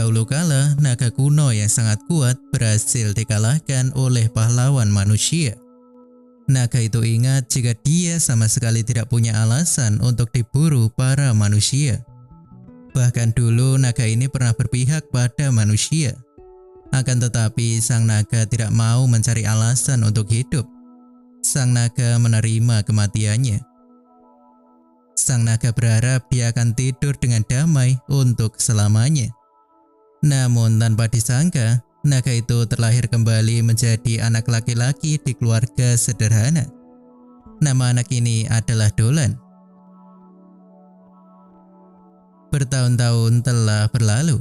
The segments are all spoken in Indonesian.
Dahulu kala, naga kuno yang sangat kuat berhasil dikalahkan oleh pahlawan manusia. Naga itu ingat jika dia sama sekali tidak punya alasan untuk diburu para manusia. Bahkan dulu naga ini pernah berpihak pada manusia. Akan tetapi sang naga tidak mau mencari alasan untuk hidup. Sang naga menerima kematiannya. Sang naga berharap dia akan tidur dengan damai untuk selamanya. Namun tanpa disangka, naga itu terlahir kembali menjadi anak laki-laki di keluarga sederhana. Nama anak ini adalah Dolan. Bertahun-tahun telah berlalu.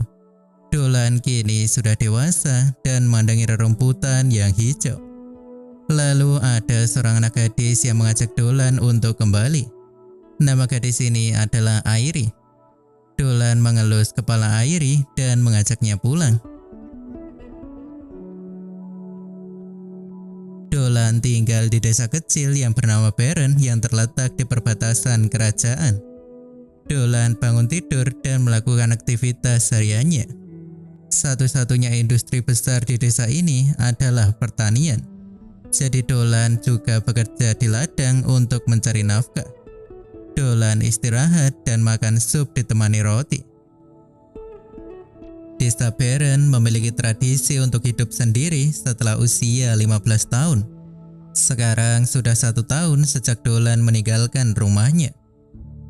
Dolan kini sudah dewasa dan memandangi rerumputan yang hijau. Lalu ada seorang anak gadis yang mengajak Dolan untuk kembali. Nama gadis ini adalah Airi. Dolan mengelus kepala Airi dan mengajaknya pulang. Dolan tinggal di desa kecil yang bernama Beren yang terletak di perbatasan kerajaan. Dolan bangun tidur dan melakukan aktivitas hariannya. Satu-satunya industri besar di desa ini adalah pertanian. Jadi Dolan juga bekerja di ladang untuk mencari nafkah. Dolan istirahat dan makan sup ditemani roti. Desa Beren memiliki tradisi untuk hidup sendiri setelah usia 15 tahun. Sekarang sudah 1 tahun sejak Dolan meninggalkan rumahnya.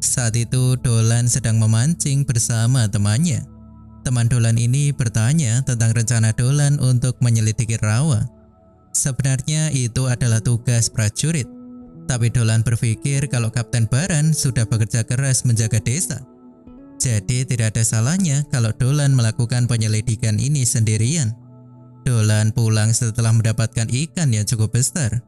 Saat itu Dolan sedang memancing bersama temannya. Teman Dolan ini bertanya tentang rencana Dolan untuk menyelidiki rawa. Sebenarnya itu adalah tugas prajurit. Tapi Dolan berpikir kalau Kapten Baran sudah bekerja keras menjaga desa. Jadi tidak ada salahnya kalau Dolan melakukan penyelidikan ini sendirian. Dolan pulang setelah mendapatkan ikan yang cukup besar.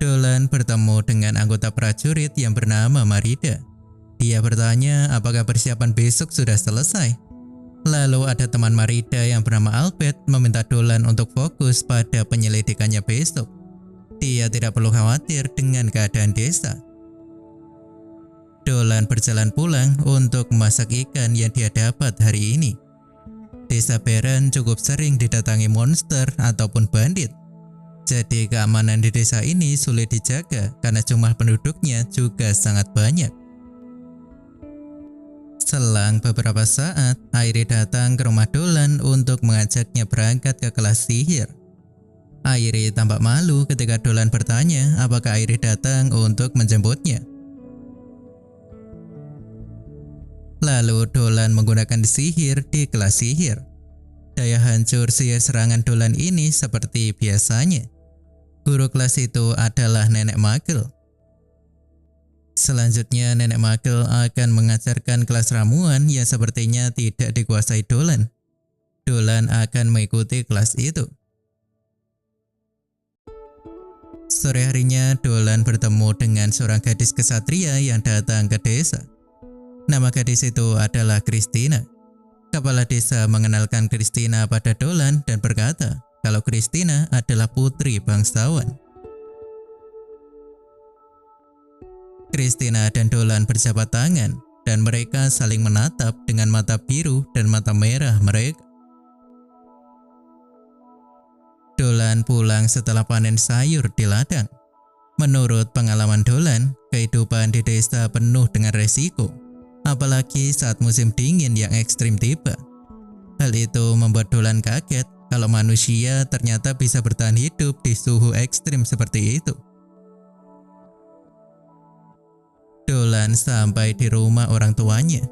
Dolan bertemu dengan anggota prajurit yang bernama Marida. Dia bertanya apakah persiapan besok sudah selesai. Lalu ada teman Marida yang bernama Albert meminta Dolan untuk fokus pada penyelidikannya besok. Dia tidak perlu khawatir dengan keadaan desa. Dolan berjalan pulang untuk memasak ikan yang dia dapat hari ini. Desa Beren cukup sering didatangi monster ataupun bandit. Jadi keamanan di desa ini sulit dijaga karena jumlah penduduknya juga sangat banyak. Selang beberapa saat, Airi datang ke rumah Dolan untuk mengajaknya berangkat ke kelas sihir. Airi tampak malu ketika Dolan bertanya apakah Airi datang untuk menjemputnya. Lalu Dolan menggunakan sihir di kelas sihir. Daya hancur sihir serangan Dolan ini seperti biasanya. Guru kelas itu adalah Nenek Magel. Selanjutnya Nenek Magel akan mengajarkan kelas ramuan yang sepertinya tidak dikuasai Dolan. Dolan akan mengikuti kelas itu. Sore harinya Dolan bertemu dengan seorang gadis kesatria yang datang ke desa. Nama gadis itu adalah Christina. Kepala desa mengenalkan Christina pada Dolan dan berkata kalau Christina adalah putri bangsawan. Christina dan Dolan berjabat tangan dan mereka saling menatap dengan mata biru dan mata merah mereka. Dolan pulang setelah panen sayur di ladang. Menurut pengalaman Dolan, kehidupan di desa penuh dengan resiko, apalagi saat musim dingin yang ekstrim tiba. Hal itu membuat Dolan kaget kalau manusia ternyata bisa bertahan hidup di suhu ekstrim seperti itu. Dolan sampai di rumah orang tuanya.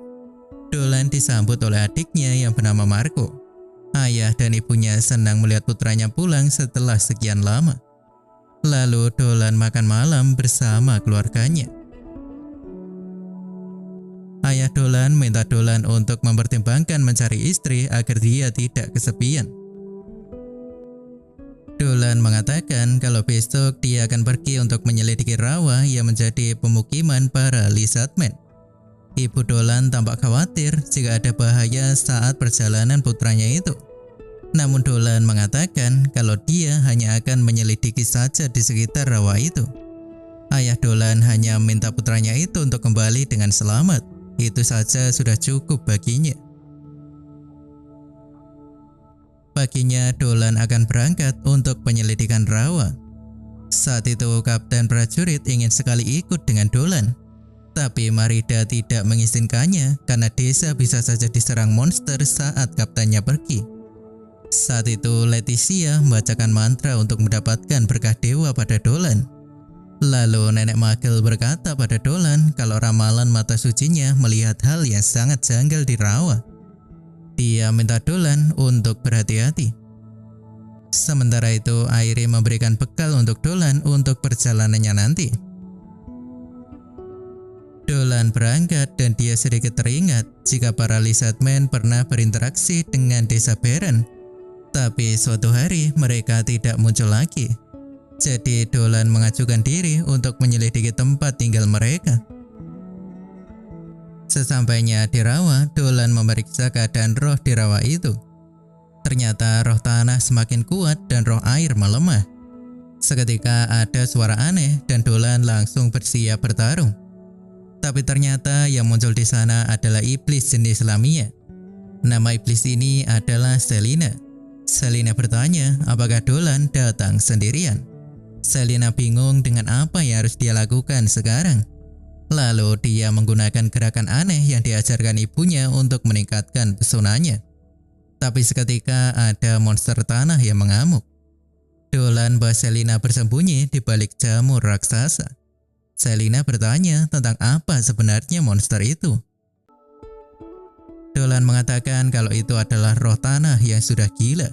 Dolan disambut oleh adiknya yang bernama Marco. Ayah dan ibunya senang melihat putranya pulang setelah sekian lama. Lalu Dolan makan malam bersama keluarganya. Ayah Dolan minta Dolan untuk mempertimbangkan mencari istri agar dia tidak kesepian. Dolan mengatakan kalau besok dia akan pergi untuk menyelidiki rawa yang menjadi pemukiman para lizardmen. Ibu Dolan tampak khawatir jika ada bahaya saat perjalanan putranya itu. Namun Dolan mengatakan kalau dia hanya akan menyelidiki saja di sekitar rawa itu. Ayah Dolan hanya meminta putranya itu untuk kembali dengan selamat. itu saja sudah cukup baginya. Paginya Dolan akan berangkat untuk penyelidikan rawa. Saat itu kapten prajurit ingin sekali ikut dengan Dolan, tapi Marida tidak mengizinkannya karena desa bisa saja diserang monster saat kaptennya pergi. Saat itu Leticia membacakan mantra untuk mendapatkan berkah dewa pada Dolan. Lalu Nenek Magel berkata pada Dolan kalau ramalan mata sucinya melihat hal yang sangat janggal di rawa. Dia minta Dolan untuk berhati-hati. Sementara itu Airi memberikan bekal untuk Dolan untuk perjalanannya nanti. Dolan berangkat dan dia sedikit teringat jika para lizardmen pernah berinteraksi dengan desa Beren. Tapi suatu hari mereka tidak muncul lagi. Jadi Dolan mengajukan diri untuk menyelidiki tempat tinggal mereka. Sesampainya di rawa, Dolan memeriksa keadaan roh di rawa itu. Ternyata roh tanah semakin kuat dan roh air melemah. Seketika ada suara aneh dan Dolan langsung bersiap bertarung. Tapi ternyata yang muncul di sana adalah iblis jenis Lamia. Nama iblis ini adalah Selina. Selina bertanya apakah Dolan datang sendirian. Selina bingung dengan apa yang harus dia lakukan sekarang. Lalu dia menggunakan gerakan aneh yang diajarkan ibunya untuk meningkatkan pesonanya. Tapi seketika ada monster tanah yang mengamuk. Dolan bahwa Selina bersembunyi di balik jamur raksasa. Selina bertanya tentang apa sebenarnya monster itu. Dolan mengatakan kalau itu adalah roh tanah yang sudah gila.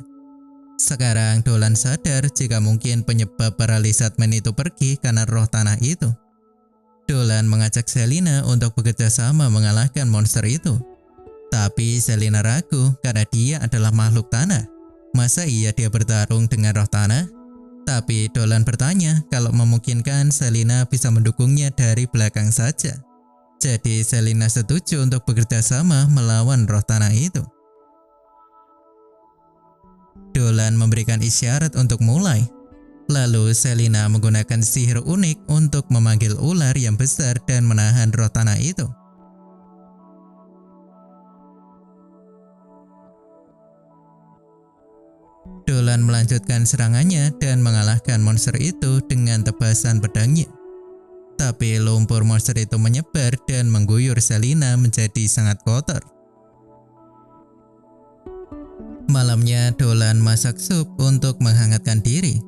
Sekarang Dolan sadar jika mungkin penyebab para lizardmen itu pergi karena roh tanah itu. Dolan mengajak Selina untuk bekerja sama mengalahkan monster itu. Tapi Selina ragu karena dia adalah makhluk tanah. Masa iya dia bertarung dengan roh tanah? Tapi Dolan bertanya kalau memungkinkan Selina bisa mendukungnya dari belakang saja. Jadi Selina setuju untuk bekerja sama melawan roh tanah itu. Dolan memberikan isyarat untuk mulai. Lalu Selina menggunakan sihir unik untuk memanggil ular yang besar dan menahan roh tanah itu. Dolan melanjutkan serangannya dan mengalahkan monster itu dengan tebasan pedangnya. Tapi lumpur monster itu menyebar dan mengguyur Selina menjadi sangat kotor. Malamnya Dolan masak sup untuk menghangatkan diri.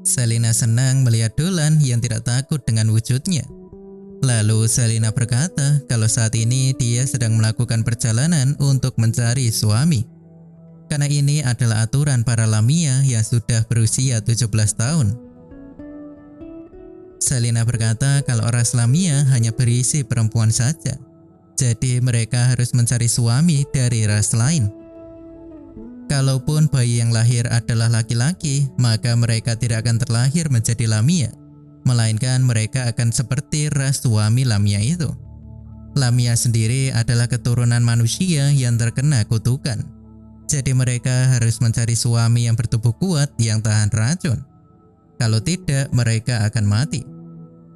Selina senang melihat Dolan yang tidak takut dengan wujudnya. Lalu Selina berkata kalau saat ini dia sedang melakukan perjalanan untuk mencari suami. Karena ini adalah aturan para Lamia yang sudah berusia 17 tahun. Selina berkata kalau ras Lamia hanya berisi perempuan saja. Jadi mereka harus mencari suami dari ras lain. Kalaupun bayi yang lahir adalah laki-laki, maka mereka tidak akan terlahir menjadi Lamia. Melainkan mereka akan seperti ras suami Lamia itu. Lamia sendiri adalah keturunan manusia yang terkena kutukan. Jadi mereka harus mencari suami yang bertubuh kuat yang tahan racun. Kalau tidak, mereka akan mati.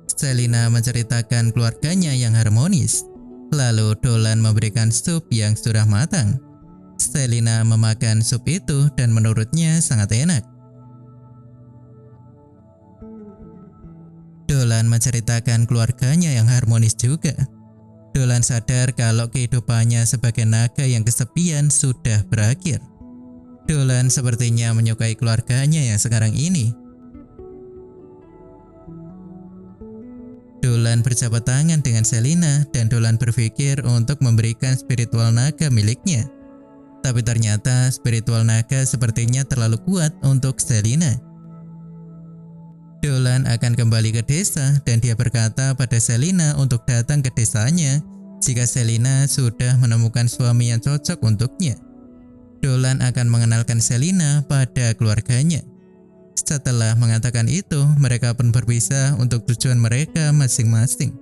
Selina menceritakan keluarganya yang harmonis. Lalu Dolan memberikan sup yang sudah matang. Selina memakan sup itu dan menurutnya sangat enak. Dolan menceritakan keluarganya yang harmonis juga. Dolan sadar kalau kehidupannya sebagai naga yang kesepian sudah berakhir. Dolan sepertinya menyukai keluarganya yang sekarang ini. Dolan berjabat tangan dengan Selina dan Dolan berpikir untuk memberikan spiritual naga miliknya. Tapi ternyata spiritual naga sepertinya terlalu kuat untuk Selina. Dolan akan kembali ke desa dan dia berkata pada Selina untuk datang ke desanya jika Selina sudah menemukan suami yang cocok untuknya. Dolan akan mengenalkan Selina pada keluarganya. Setelah mengatakan itu, mereka pun berpisah untuk tujuan mereka masing-masing.